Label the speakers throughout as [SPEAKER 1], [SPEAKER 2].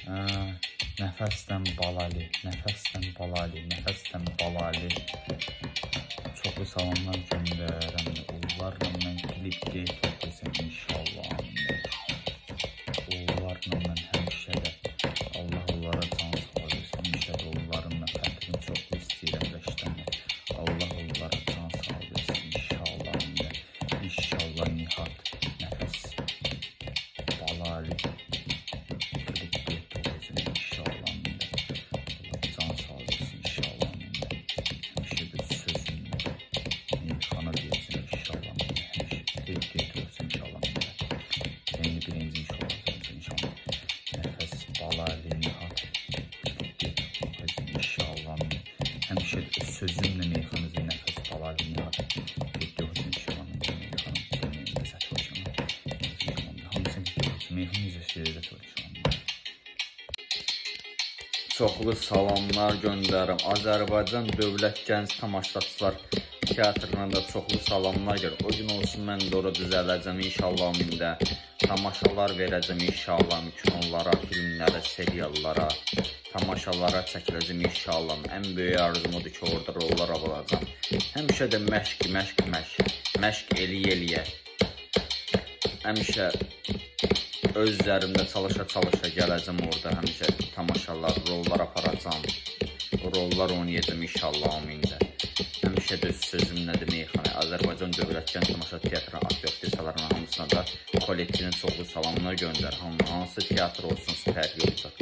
[SPEAKER 1] Nəfəsdən balali, nəfəsdən balali, nəfəsdən balali. Çoxlu salamlar göndərəm. Onlarla mən klip qeyd edəcəm inşallah. Onlarla mən həmişə də Allah onlara can sağ versin. Həmişə də onların xətrini çoxlu istəyirəm və işləmək. Allah onlara can sağ versin inşallah. İnşallah Nihat nəfəs balali. Həmişə sözümlə meyxanızı nəfəs balali Nihat videosu inşallah meyxanım deməyində səhv olacaq. Hamısını videosu meyxanızı şeydə çalışacağım. Çoxlu salamlar göndərim. Azərbaycan Dövlət Gənc Tamaşaçılar Teatrına da çoxlu salamlar gəlir. O gün olsun mən də ora düzələcəm inşallah mində. Tamaşalar verəcəm inşallah kinonlara, filmlərə, seriallara. Tamaşalara çəkiləcəm inşallah. Ən böyük arzum odur ki, orada rollar alacam. Həmişə də məşq eləyə. Həmişə öz üzərimdə çalışa gələcəm orada. Həmişə tamaşalar, rollar aparacam. Rollar oynayacam inşallah amində. Həmişə də sözümlədir meyxana. Azərbaycan Dövlət Gənc Tamaşa Teatrına, aktrisalarına hamısına da kollektivin çoxlu salamlar göndər. Hansı teatr olsun süper yoldur.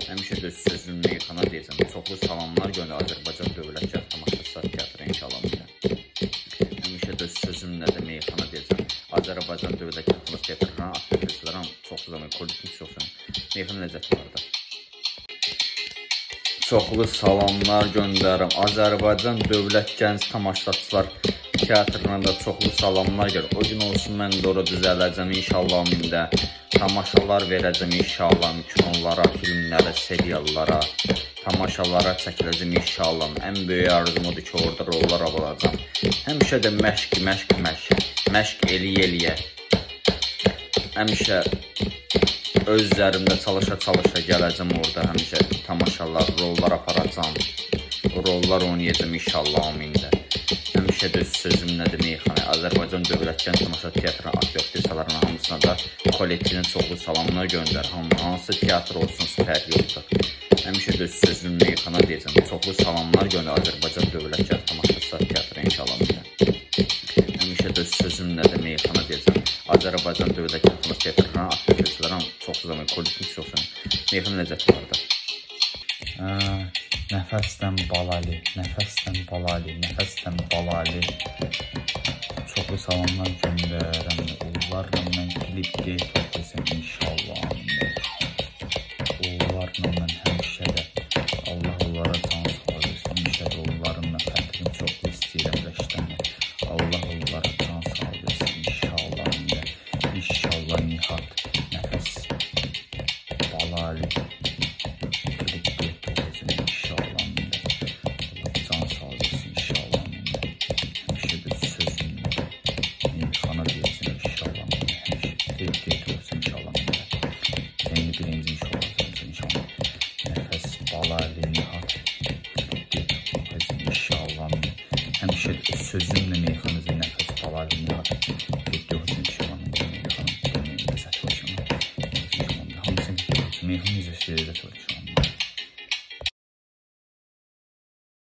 [SPEAKER 1] Həmişə də sözüm meyxana deyəcəm. Çoxlu salamlar göndər Azərbaycan Dövlət Gənc Tamaşaçılar Teatrı inşallah. Həmişə də sözümlədir meyxana deyəcəm. Azərbaycan Dövlət Gənc Tamaşa Teatrına, aktrisalarına çoxlu zaman kollektiv olsun. Meyxana ləzzəti var da. Çoxlu salamlar göndərim. Azərbaycan Dövlət Gənc Tamaşaçılar Teatrına da çoxlu salamlar gəlir. O gün olsun mən də ora düzələcəm inşallah mində. Tamaşalar verəcəm inşallah kinonlara, filmlərə, seriallara. Tamaşalara çəkiləcəm inşallah. Ən böyük arzum odur ki, orada rollar alacam. Həmişə də məşq eləyə. Həmişə öz üzərimdə çalışa gələcəm orada. Həmişə tamaşalar, rollar aparacam. Rollar oynayacam inşallah amində. Həmişə də sözümlədir meyxana. Azərbaycan Dövlət Gənc Tamaşa Teatrına, aktrisalarına hamısına da kollektivin çoxlu salamlar göndər. Hansı teatr olsun süper yoldur. Həmişə də sözüm meyxana deyəcəm. Çoxlu salamlar göndər Azərbaycan Dövlət Gənc Tamaşaçılar Teatrı inşallah. Həmişə də sözümlədir meyxana deyəcəm. Azərbaycan Dövlət Gənc Tamaşa Teatrına, aktrisalarına çoxlu zaman kollektiv olsun. Meyxana ləzzəti var da. Nəfəsdən balali, nəfəsdən balali, nəfəsdən balali. Çoxlu salamlar göndərəm. Onlarla mən klip qeyd edəcəm inşallah. Onlarla mən həmişə də Allah onlara can sağ versin. Həmişə də onların xətrini çoxlu istəyirəm və işləmək. Allah onlara can sağ versin inşallah. İnşallah Nihat nəfəs balali. Həmişə sözümlə meyxanızı nəfəs balali Nihat videosu inşallah meyxanım deməyində səhv olacaq. Hamısını videosu meyxanızı şeydə çalışacağım.